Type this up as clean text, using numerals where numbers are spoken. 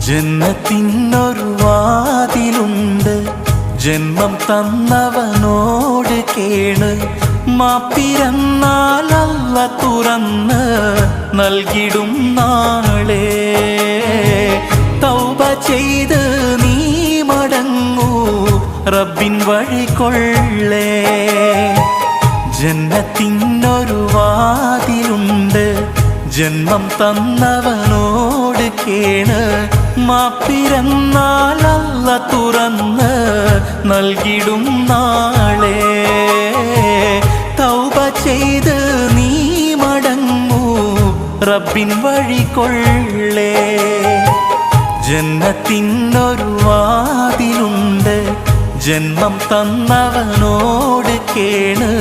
ജന്നത്തിനൊരു വാതിലുണ്ട്, ജന്മം തന്നവനോട് കേണ്. മാപ്പിരന്നാൽ അല്ല തുറന്ന് നൽകിടും നാളെ. തൗബ ചെയ്ത് നീ മടങ്ങൂ, റബ്ബിൻ വഴി കൊള്ളേ. ജന്നത്തിനൊരു വാതിലുണ്ട്, ജന്മം തന്നവനോട് കേണ്. മാപ്പിരന്നാൽ അല്ല തുറന്ന് നൽകിടും നാളെ. തൗബ ചെയ്ത് നീ മടങ്ങൂ, റബ്ബിൻ വഴി കൊള്ളേ. ജന്നത്തിനൊരു വാതിലുണ്ട്, ജന്മം തന്നവനോട് കേണ്.